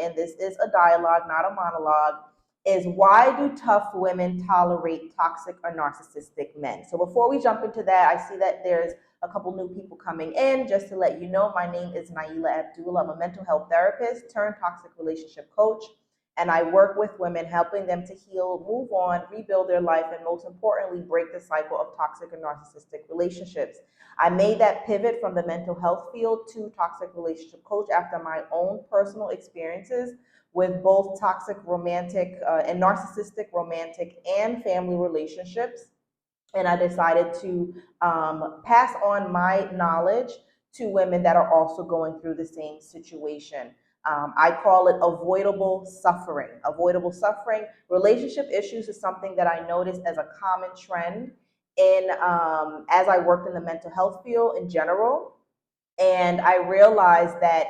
and this is a dialogue, not a monologue, is why do tough women tolerate toxic or narcissistic men? So before we jump into that, I see that there's a couple new people coming in. Just to let you know, my name is Naila Abdul. I'm a mental health therapist turned toxic relationship coach, and I work with women, helping them to heal, move on, rebuild their life, and most importantly, break the cycle of toxic and narcissistic relationships. I made that pivot from the mental health field to toxic relationship coach after my own personal experiences with both toxic romantic and narcissistic romantic and family relationships. And I decided to pass on my knowledge to women that are also going through the same situation. I call it avoidable suffering. Avoidable suffering. Relationship issues is something that I noticed as a common trend in as I worked in the mental health field in general, and I realized that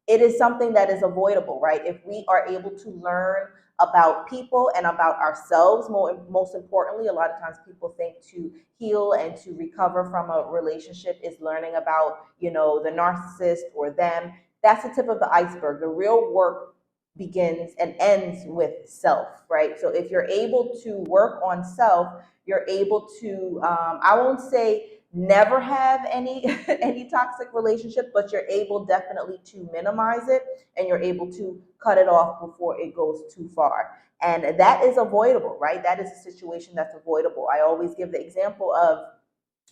it is something that is avoidable, right? If we are able to learn about people and about ourselves, most importantly, a lot of times people think to heal and to recover from a relationship is learning about, the narcissist or them. That's the tip of the iceberg. The real work begins and ends with self, right? So if you're able to work on self, you're able to, I won't say never have any any toxic relationship, but you're able definitely to minimize it, and you're able to cut it off before it goes too far. And that is avoidable, right? That is a situation that's avoidable. I always give the example of,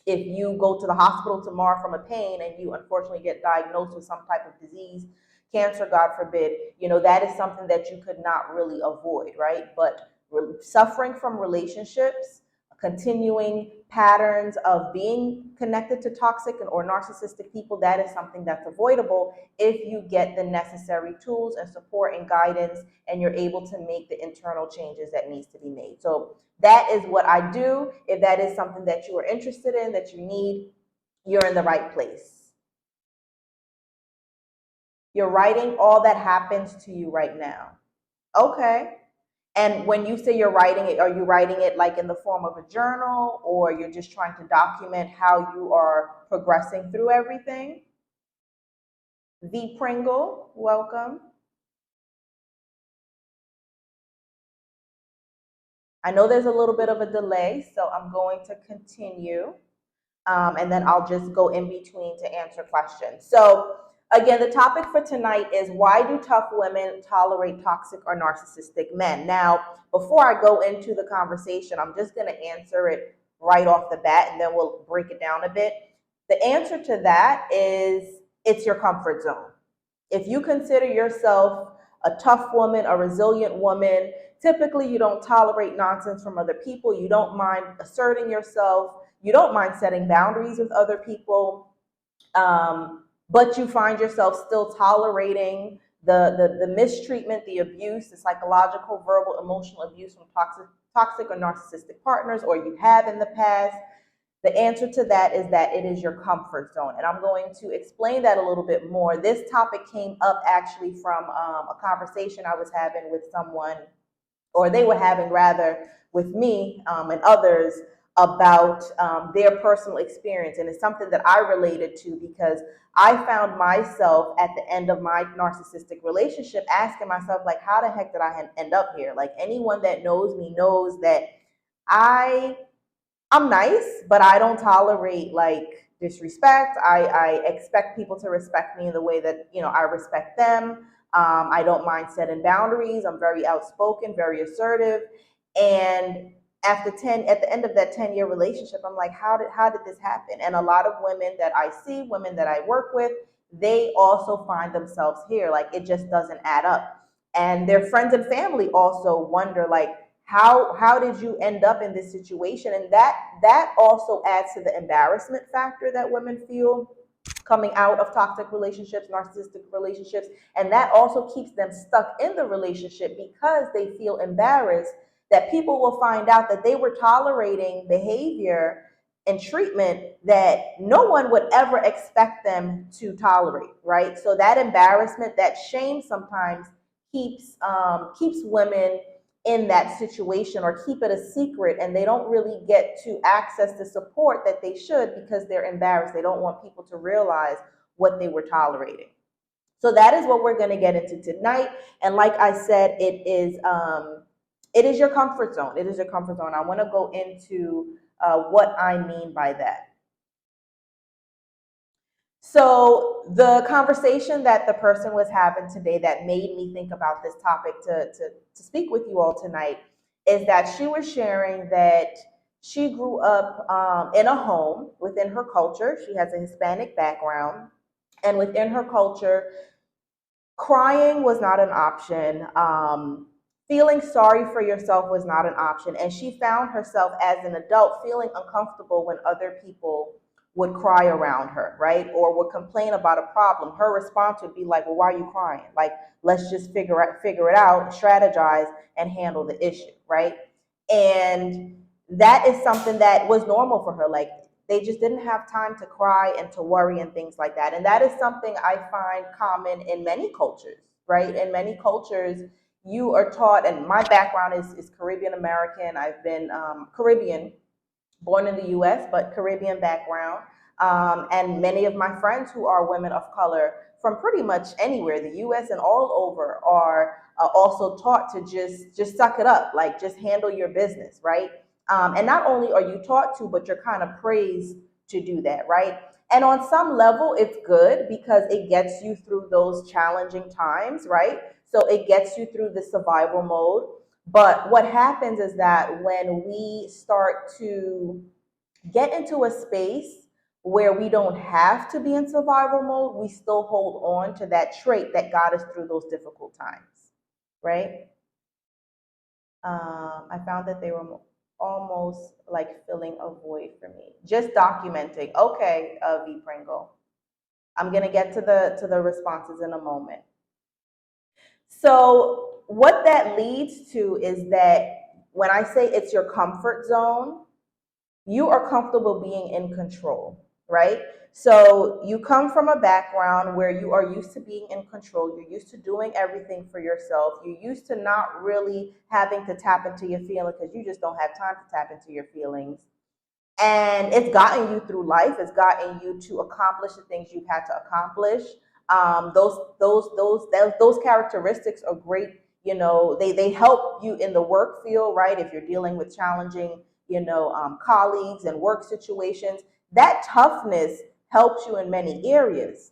if you go to the hospital tomorrow from a pain and you unfortunately get diagnosed with some type of disease, cancer, God forbid, that is something that you could not really avoid, right? But suffering from relationships, continuing patterns of being connected to toxic or narcissistic people, that is something that's avoidable if you get the necessary tools and support and guidance, and you're able to make the internal changes that needs to be made. So that is what I do. If that is something that you are interested in, that you need, you're in the right place. You're writing all that happens to you right now. Okay. And when you say you're writing it, are you writing it like in the form of a journal, or you're just trying to document how you are progressing through everything? V Pringle, welcome. I know there's a little bit of a delay, so I'm going to continue, and then I'll just go in between to answer questions. So again, the topic for tonight is, why do tough women tolerate toxic or narcissistic men? Now, before I go into the conversation, I'm just going to answer it right off the bat, and then we'll break it down a bit. The answer to that is, it's your comfort zone. If you consider yourself a tough woman, a resilient woman, typically you don't tolerate nonsense from other people. You don't mind asserting yourself. You don't mind setting boundaries with other people. But you find yourself still tolerating the mistreatment, the abuse, the psychological, verbal, emotional abuse from toxic or narcissistic partners, or you have in the past. The answer to that is that it is your comfort zone. And I'm going to explain that a little bit more. This topic came up actually from a conversation I was having with someone, or they were having rather, with me and others, about their personal experience. And it's something that I related to, because I found myself at the end of my narcissistic relationship asking myself, like, how the heck did I end up here? Like, anyone that knows me knows that I'm nice, but I don't tolerate like disrespect. I expect people to respect me in the way that, I respect them. I don't mind setting boundaries. I'm very outspoken, very assertive. And at the end of that 10-year relationship, I'm like, how did this happen? And a lot of women that I see, women that I work with, they also find themselves here. Like, it just doesn't add up. And their friends and family also wonder, like, how did you end up in this situation? And that also adds to the embarrassment factor that women feel coming out of toxic relationships, narcissistic relationships. And that also keeps them stuck in the relationship, because they feel embarrassed that people will find out that they were tolerating behavior and treatment that no one would ever expect them to tolerate, right? So that embarrassment, that shame sometimes keeps women in that situation, or keep it a secret, and they don't really get to access the support that they should, because they're embarrassed. They don't want people to realize what they were tolerating. So that is what we're going to get into tonight. And like I said, it is your comfort zone. It is your comfort zone. I want to go into what I mean by that. So the conversation that the person was having today that made me think about this topic to speak with you all tonight is that she was sharing that she grew up in a home within her culture. She has a Hispanic background, and within her culture, crying was not an option. Feeling sorry for yourself was not an option. And she found herself as an adult feeling uncomfortable when other people would cry around her, right? Or would complain about a problem. Her response would be like, well, why are you crying? Like, let's just figure it out, strategize, and handle the issue, right? And that is something that was normal for her. Like, they just didn't have time to cry and to worry and things like that. And that is something I find common in many cultures, right? In many cultures, you are taught, and my background is Caribbean American. I've been Caribbean, born in the US, but Caribbean background. And many of my friends who are women of color from pretty much anywhere, the US and all over, are also taught to just suck it up, like just handle your business, right? And not only are you taught to, but you're kind of praised to do that, right? And on some level, it's good because it gets you through those challenging times, right? So it gets you through the survival mode. But what happens is that when we start to get into a space where we don't have to be in survival mode, we still hold on to that trait that got us through those difficult times, right? I found that they were almost like filling a void for me. Just documenting. Okay, V Pringle. I'm gonna get to the responses in a moment. So what that leads to is that when I say it's your comfort zone, you are comfortable being in control, right? So you come from a background where you are used to being in control. You're used to doing everything for yourself. You're used to not really having to tap into your feelings because you just don't have time to tap into your feelings. And it's gotten you through life. It's gotten you to accomplish the things you've had to accomplish. Those characteristics are great. You know, they help you in the work field, right? If you're dealing with challenging, colleagues and work situations, that toughness helps you in many areas.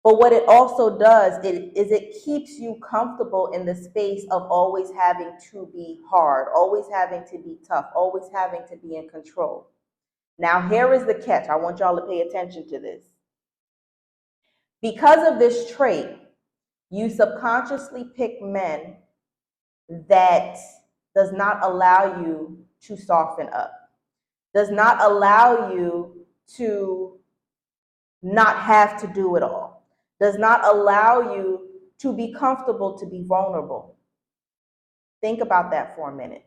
But what it also does is it keeps you comfortable in the space of always having to be hard, always having to be tough, always having to be in control. Now, here is the catch. I want y'all to pay attention to this. Because of this trait, you subconsciously pick men that does not allow you to soften up, does not allow you to not have to do it all, does not allow you to be comfortable to be vulnerable. Think about that for a minute.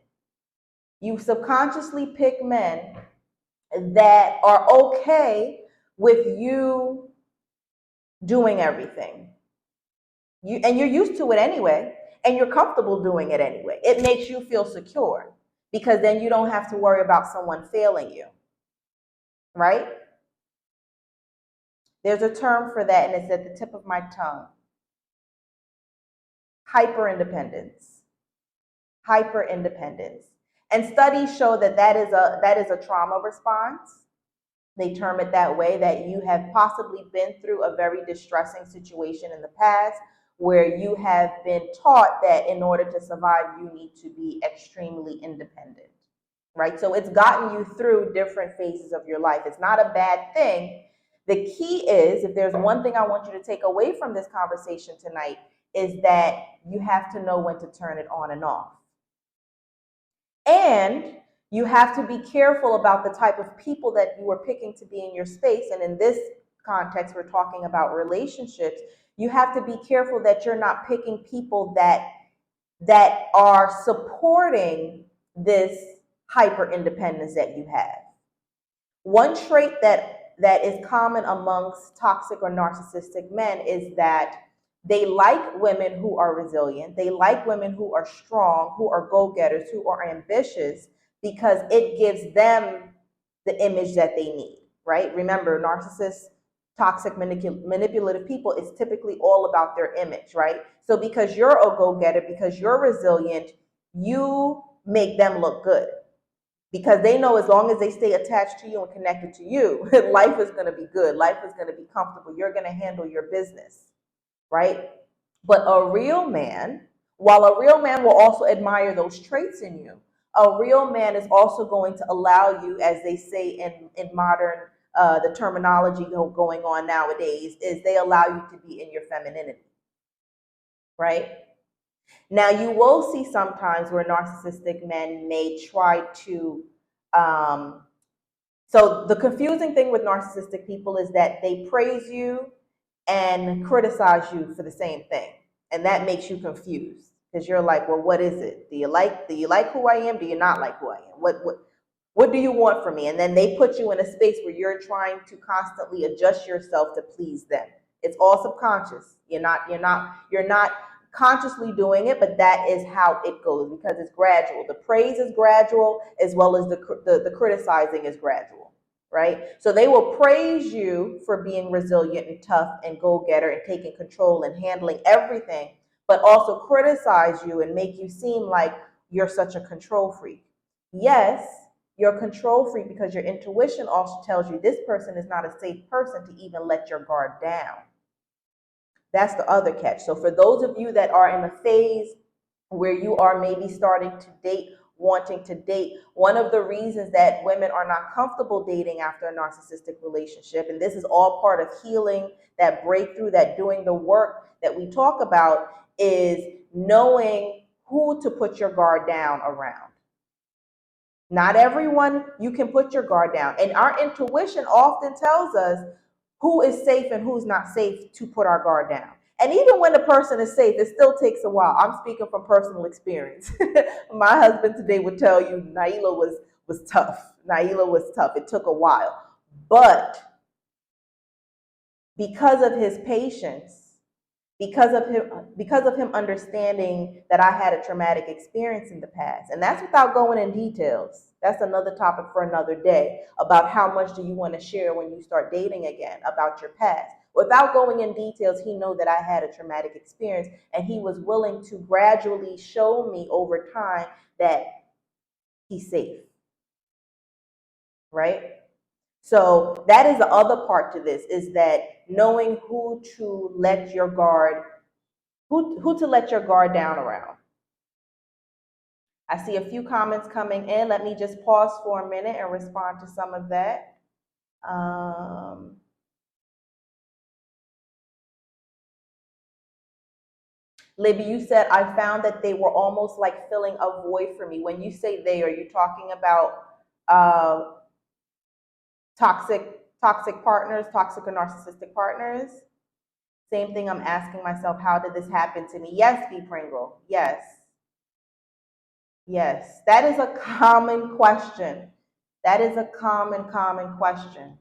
You subconsciously pick men that are okay with you doing everything. And you're used to it anyway, and you're comfortable doing it anyway. It makes you feel secure because then you don't have to worry about someone failing you, right? There's a term for that, and it's at the tip of my tongue. Hyper-independence. Hyper-independence. And studies show that that is a trauma response. They term it that way, that you have possibly been through a very distressing situation in the past where you have been taught that in order to survive, you need to be extremely independent, right? So it's gotten you through different phases of your life. It's not a bad thing. The key is, if there's one thing I want you to take away from this conversation tonight, is that you have to know when to turn it on and off. And you have to be careful about the type of people that you are picking to be in your space. And in this context, we're talking about relationships. You have to be careful that you're not picking people that are supporting this hyper independence that you have. One trait that is common amongst toxic or narcissistic men is that they like women who are resilient. They like women who are strong, who are go-getters, who are ambitious, because it gives them the image that they need, right? Remember, narcissists toxic manipulative people, it's typically all about their image, right? So because you're a go-getter, because you're resilient, you make them look good, because they know as long as they stay attached to you and connected to you, life is going to be good. Life is going to be comfortable. You're going to handle your business, right? But a real man, while a real man will also admire those traits in you, a real man is also going to allow you, as they say in modern, the terminology going on nowadays, is they allow you to be in your femininity, right? Now, you will see sometimes where narcissistic men may try to, um, so the confusing thing with narcissistic people is that they praise you and criticize you for the same thing. And that makes you confused because you're like, well, what is it? Do you like who I am? Do you not like who I am? What do you want from me? And then they put you in a space where you're trying to constantly adjust yourself to please them. It's all subconscious. You're not consciously doing it, but that is how it goes because it's gradual. The praise is gradual as well as the criticizing is gradual, right? So they will praise you for being resilient and tough and go-getter and taking control and handling everything, but also criticize you and make you seem like you're such a control freak. Yes, you're a control freak because your intuition also tells you this person is not a safe person to even let your guard down. That's the other catch. So for those of you that are in a phase where you are maybe starting to date, wanting to date, one of the reasons that women are not comfortable dating after a narcissistic relationship, and this is all part of healing, that breakthrough, that doing the work that we talk about, is knowing who to put your guard down around. Not everyone you can put your guard down. And our intuition often tells us who is safe and who's not safe to put our guard down. And even when the person is safe, it still takes a while. I'm speaking from personal experience. My husband today would tell you Naila was tough. Naila was tough. It took a while. But because of his patience, because of him understanding that I had a traumatic experience in the past. And that's without going in details. That's another topic for another day, about how much do you want to share when you start dating again about your past. Without going in details, he knew that I had a traumatic experience, and he was willing to gradually show me over time that he's safe, right? So that is the other part to this, is that knowing who to let your guard who to let your guard down around. I see a few comments coming in. Let me just pause for a minute and respond to some of that. Libby, you said, I found that they were almost like filling a void for me. When you say they, are you talking about uh, toxic partners, toxic or narcissistic partners? Same thing I'm asking myself, how did this happen to me? Yes, B. Pringle. Yes. Yes. That is a common question. That is a common question.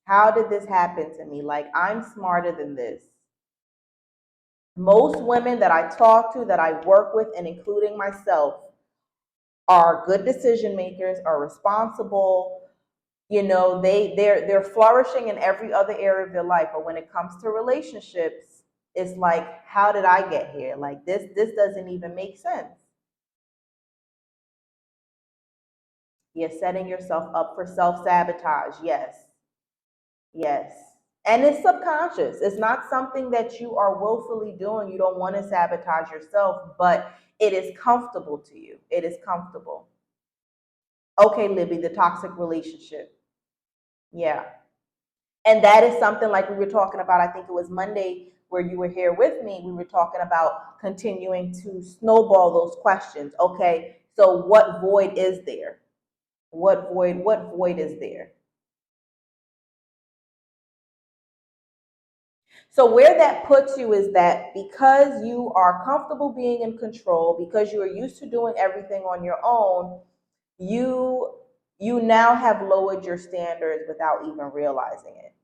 How did this happen to me? Like, I'm smarter than this. Most women that I talk to, that I work with, and including myself, are good decision makers, are responsible. They're flourishing in every other area of their life. But when it comes to relationships, it's like, how did I get here? Like, this doesn't even make sense. You're setting yourself up for self-sabotage. Yes. Yes. And it's subconscious. It's not something that you are willfully doing. You don't want to sabotage yourself, but it is comfortable to you. It is comfortable. Okay, Libby, the toxic relationship. Yeah. And that is something like we were talking about, I think it was Monday where you were here with me. We were talking about continuing to snowball those questions. Okay, so what void is there? What void is there? So where that puts you is that because you are comfortable being in control, because you are used to doing everything on your own, you you now have lowered your standards without even realizing it.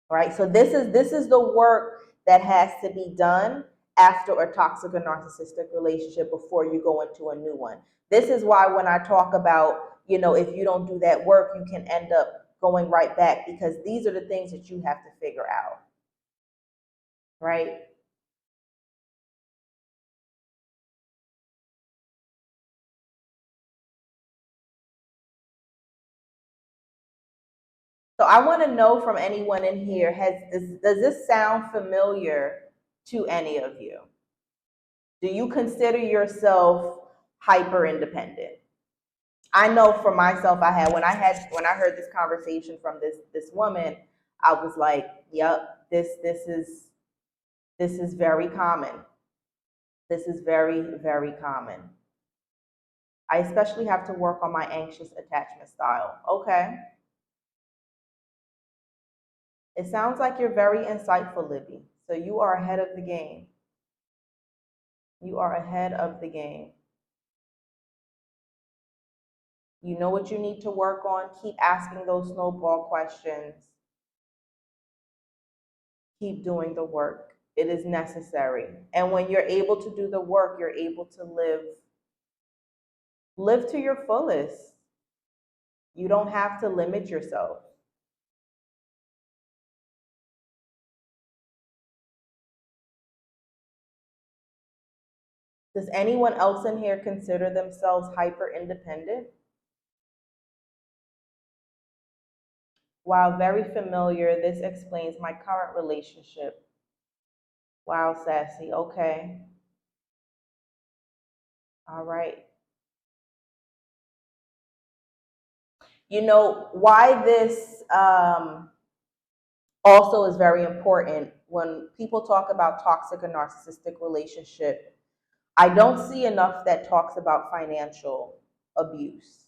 Right? So this is the work that has to be done after a toxic or narcissistic relationship before you go into a new one. This is why when I talk about, if you don't do that work, you can end up going right back, because these are the things that you have to figure out, right? So I want to know from anyone in here, does this sound familiar to any of you? Do you consider yourself hyper independent? I know for myself, when I heard this conversation from this woman, I was like, "Yep, this is very common. This is very, very common. I especially have to work on my anxious attachment style." Okay, it sounds like you're very insightful, Libby. So you are ahead of the game. You are ahead of the game. You know what you need to work on. Keep asking those snowball questions. Keep doing the work. It is necessary. And when you're able to do the work, you're able to live to your fullest. You don't have to limit yourself. Does anyone else in here consider themselves hyper independent? While very familiar, this explains my current relationship. Wow, sassy. Okay. All right. You know, why this also is very important when people talk about toxic or narcissistic relationship. I don't see enough that talks about financial abuse.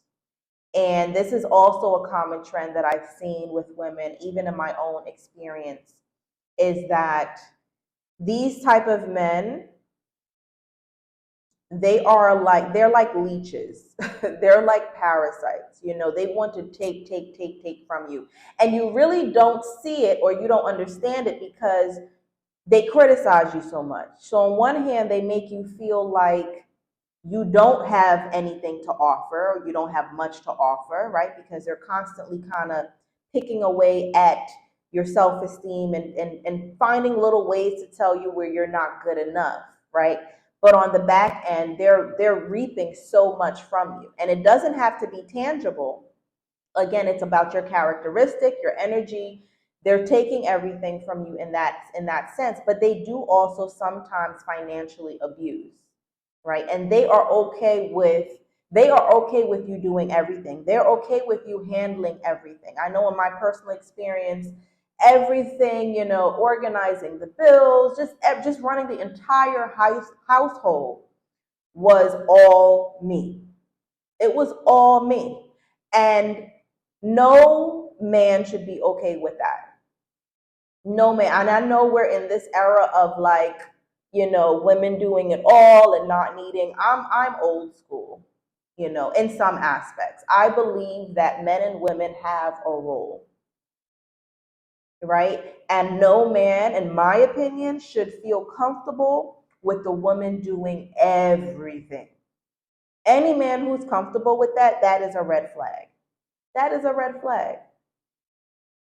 And this is also a common trend that I've seen with women, even in my own experience, is that these type of men, they're like leeches. They're like parasites. You know, they want to take from you. And you really don't see it, or you don't understand it, because they criticize you so much. So on one hand, they make you feel like you don't have anything to offer, or you don't have much to offer, right? Because they're constantly kind of picking away at your self-esteem, and finding little ways to tell you where you're not good enough, right? But on the back end, they're reaping so much from you. And it doesn't have to be tangible. Again, it's about your characteristic, your energy. They're taking everything from you in that sense, but they do also sometimes financially abuse, right? And they are okay with you doing everything. They're okay with you handling everything. I know in my personal experience, everything, you know, organizing the bills, just running the entire household was all me. It was all me. And no man should be okay with that. No man. And I know we're in this era of, like, you know, women doing it all and not needing. I'm old school, you know, in some aspects. I believe that men and women have a role, right? And no man, in my opinion, should feel comfortable with the woman doing everything. Any man who's comfortable with that, that is a red flag. That is a red flag,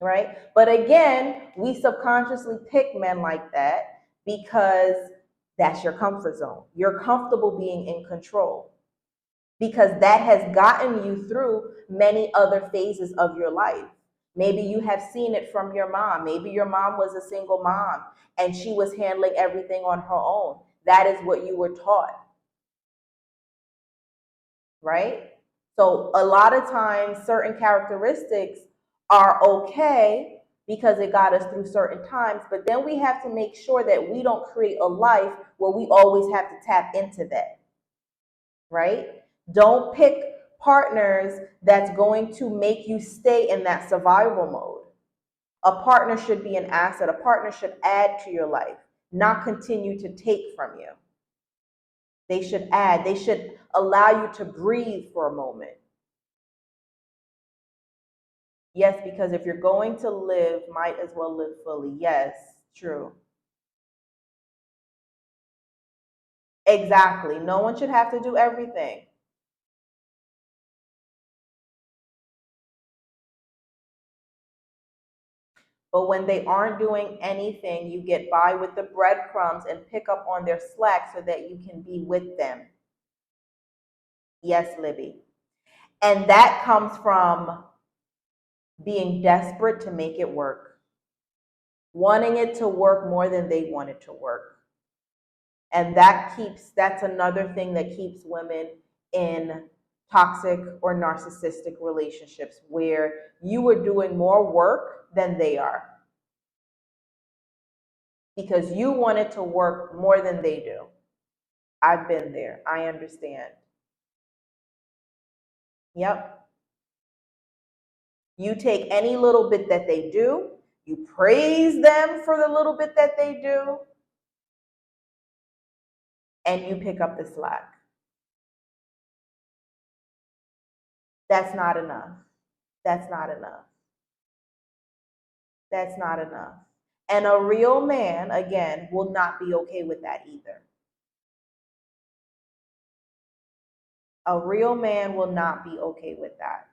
right? But again, we subconsciously pick men like that because that's your comfort zone. You're comfortable being in control because that has gotten you through many other phases of your life. Maybe you have seen it from your mom. Maybe your mom was a single mom and she was handling everything on her own. That is what you were taught, right? So a lot of times, certain characteristics are okay because it got us through certain times, but then we have to make sure that we don't create a life where we always have to tap into that, right? Don't pick partners that's going to make you stay in that survival mode. A partner should be an asset. A partner should add to your life, not continue to take from you. They should add, they should allow you to breathe for a moment. Yes, because if you're going to live, might as well live fully. Yes, true. Exactly. No one should have to do everything. But when they aren't doing anything, you get by with the breadcrumbs and pick up on their slack so that you can be with them. Yes, Libby. And that comes from being desperate to make it work, wanting it to work more than they want it to work. And that's another thing that keeps women in toxic or narcissistic relationships where you are doing more work than they are because you want it to work more than they do. I've been there. I understand. Yep. You take any little bit that they do, you praise them for the little bit that they do, and you pick up the slack. That's not enough. That's not enough. That's not enough. And a real man, again, will not be okay with that either. A real man will not be okay with that.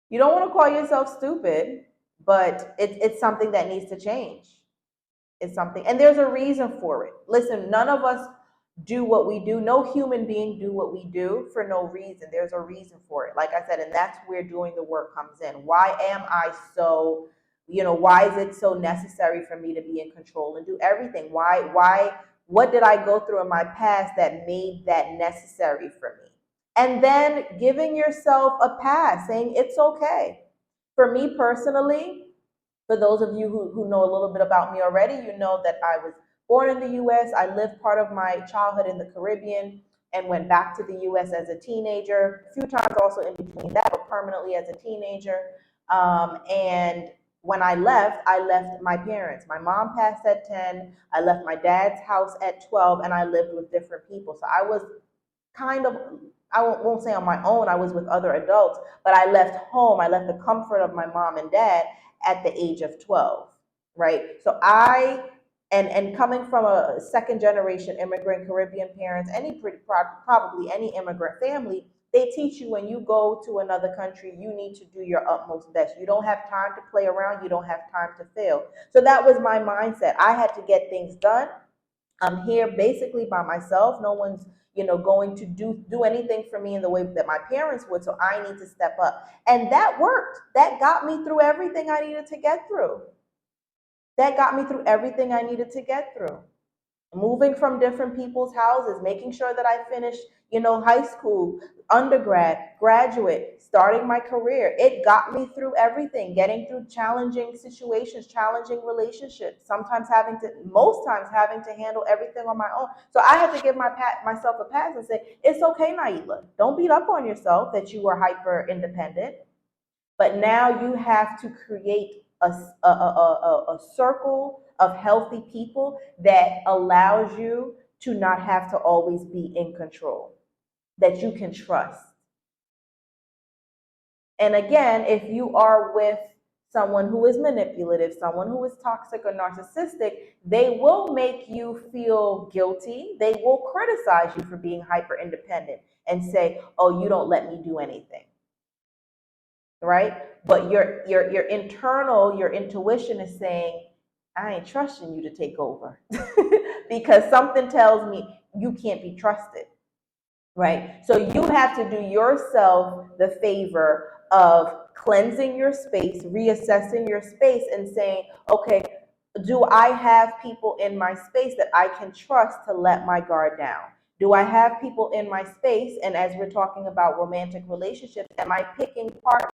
You don't want to call yourself stupid, but it's something that needs to change. It's something, and there's a reason for it. Listen, none of us do what we do. No human being do what we do for no reason. There's a reason for it. Like I said, and that's where doing the work comes in. Why am I so, why is it so necessary for me to be in control and do everything? What did I go through in my past that made that necessary for me? And then giving yourself a pass, saying it's okay. For me personally, for those of you who know a little bit about me already, you know that I was born in the US. I lived part of my childhood in the Caribbean and went back to the US as a teenager, a few times also in between that, but permanently as a teenager. And when I left my parents. My mom passed at 10. I left my dad's house at 12, and I lived with different people. So I was kind of, I won't say on my own, I was with other adults, but I left home. I left the comfort of my mom and dad at the age of 12, right? So and coming from a second generation immigrant Caribbean parents, probably any immigrant family, they teach you when you go to another country, you need to do your utmost best. You don't have time to play around. You don't have time to fail. So that was my mindset. I had to get things done. I'm here basically by myself. No one's going to do anything for me in the way that my parents would. So I need to step up. And that worked. That got me through everything I needed to get through. That got me through everything I needed to get through. Moving from different people's houses, making sure that I finished, high school, undergrad, graduate, starting my career. It got me through everything, getting through challenging situations, challenging relationships, most times having to handle everything on my own. So I had to give myself a pass and say, it's okay, Naila. Don't beat up on yourself that you are hyper independent. But now you have to create a circle of healthy people that allows you to not have to always be in control, that you can trust. And again, if you are with someone who is manipulative, someone who is toxic or narcissistic, they will make you feel guilty. They will criticize you for being hyper independent and say, oh, you don't let me do anything. Right? But your intuition is saying, I ain't trusting you to take over because something tells me you can't be trusted, right? So you have to do yourself the favor of cleansing your space, reassessing your space and saying, okay, do I have people in my space that I can trust to let my guard down? Do I have people in my space? And as we're talking about romantic relationships, am I picking part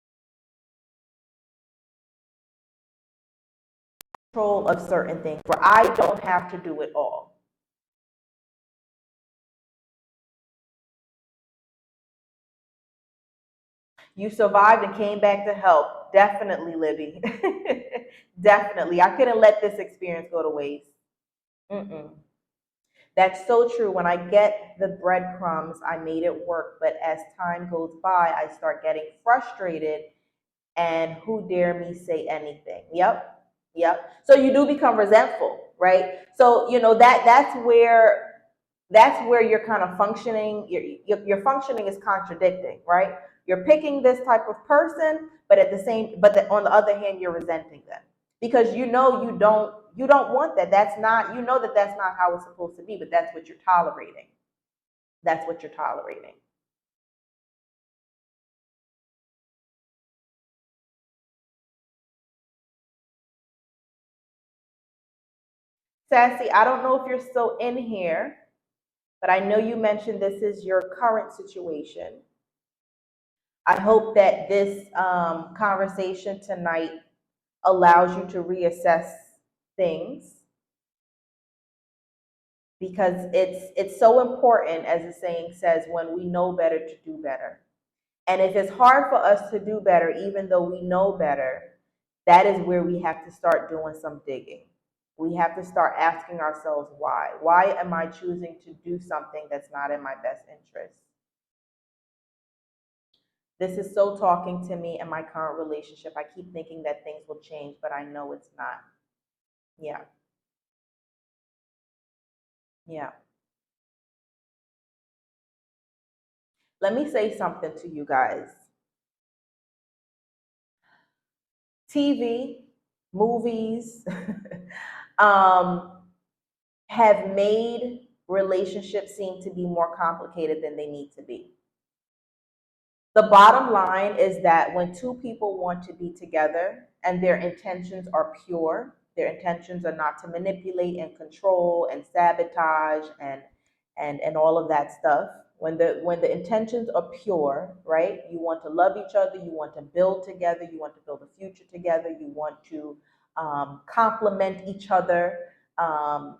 control of certain things where I don't have to do it all? You survived and came back to help. Definitely, Libby. Definitely. I couldn't let this experience go to waste. Mm-mm. That's so true. When I get the breadcrumbs, I made it work. But as time goes by, I start getting frustrated. And who dare me say anything? Yep. Yep. So you do become resentful, right? So that's where you're kind of functioning. Your functioning is contradicting, right? You're picking this type of person, but on the other hand, you're resenting them because you don't want that. That's not, that's not how it's supposed to be, but that's what you're tolerating. That's what you're tolerating. Sassy, I don't know if you're still in here, but I know you mentioned this is your current situation. I hope that this conversation tonight allows you to reassess things because it's so important, as the saying says, when we know better to do better. And if it's hard for us to do better, even though we know better, that is where we have to start doing some digging. We have to start asking ourselves why. Why am I choosing to do something that's not in my best interest? This is so talking to me in my current relationship. I keep thinking that things will change, but I know it's not. Yeah, yeah. Let me say something to you guys. TV, movies, um, have made relationships seem to be more complicated than they need to be. The bottom line is that when two people want to be together and their intentions are pure, their intentions are not to manipulate and control and sabotage and all of that stuff. When the intentions are pure, right? You want to love each other, you want to build together, you want to build a future together, you want to complement each other. Um,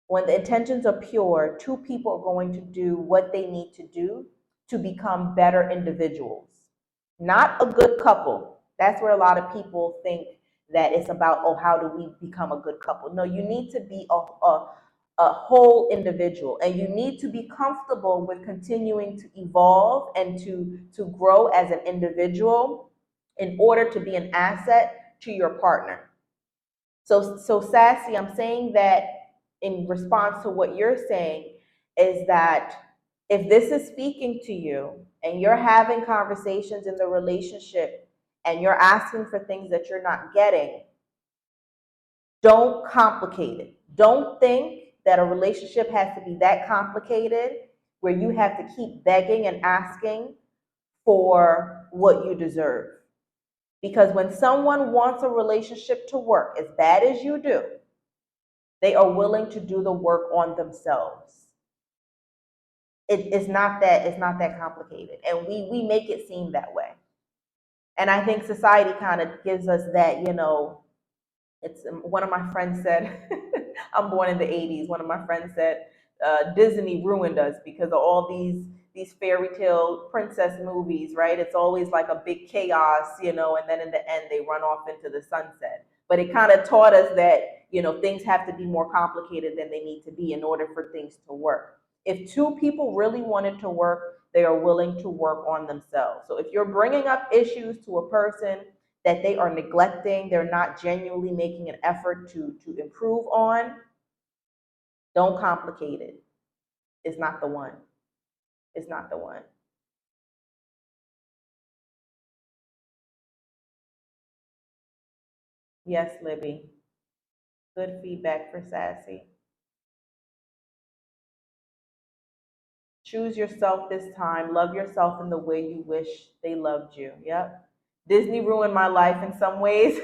when the intentions are pure, two people are going to do what they need to do to become better individuals, not a good couple. That's where a lot of people think that it's about, oh, how do we become a good couple? No, you need to be a whole individual, and you need to be comfortable with continuing to evolve and to grow as an individual in order to be an asset to your partner. So Sassy, I'm saying that in response to what you're saying is that if this is speaking to you and you're having conversations in the relationship and you're asking for things that you're not getting, don't complicate it. Don't think that a relationship has to be that complicated where you have to keep begging and asking for what you deserve. Because when someone wants a relationship to work as bad as you do, they are willing to do the work on themselves. It's not that complicated, and we make it seem that way. And I think society kind of gives us that, it's one of my friends said, I'm born in the 80s. One of my friends said, Disney ruined us because of all these fairy tale princess movies, right? It's always like a big chaos, and then in the end they run off into the sunset. But it kind of taught us that, things have to be more complicated than they need to be in order for things to work. If two people really wanted to work, they are willing to work on themselves. So if you're bringing up issues to a person that they are neglecting, they're not genuinely making an effort to improve on, don't complicate it. It's not the one. It's not the one. Yes, Libby. Good feedback for Sassy. Choose yourself this time. Love yourself in the way you wish they loved you. Yep. Disney ruined my life in some ways.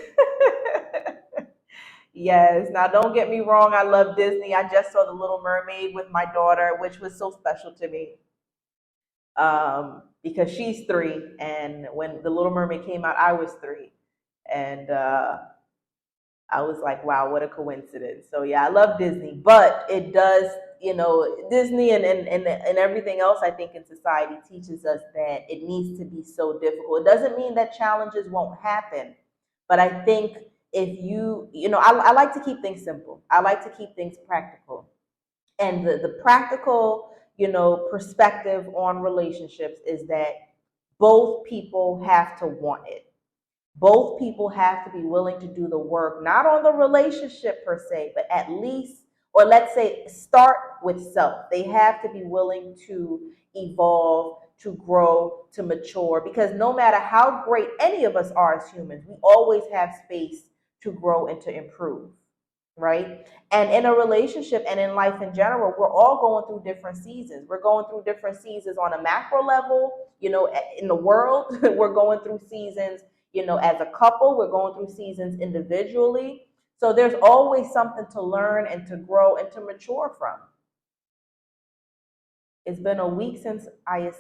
Yes. Now, don't get me wrong. I love Disney. I just saw The Little Mermaid with my daughter, which was so special to me because she's 3. And when The Little Mermaid came out, I was 3. And I was like, wow, what a coincidence. So yeah, I love Disney, but it does, Disney and everything else I think in society teaches us that it needs to be so difficult. It doesn't mean that challenges won't happen, but I think if I like to keep things simple. I like to keep things practical. And the practical, perspective on relationships is that both people have to want it. Both people have to be willing to do the work, not on the relationship per se, but at least, or let's say, start with self. They have to be willing to evolve, to grow, to mature, because no matter how great any of us are as humans, we always have space to grow and to improve, right? And in a relationship and in life in general, we're all going through different seasons. We're going through different seasons on a macro level, in the world. We're going through seasons, as a couple. We're going through seasons individually. So there's always something to learn and to grow and to mature from. It's been a week since I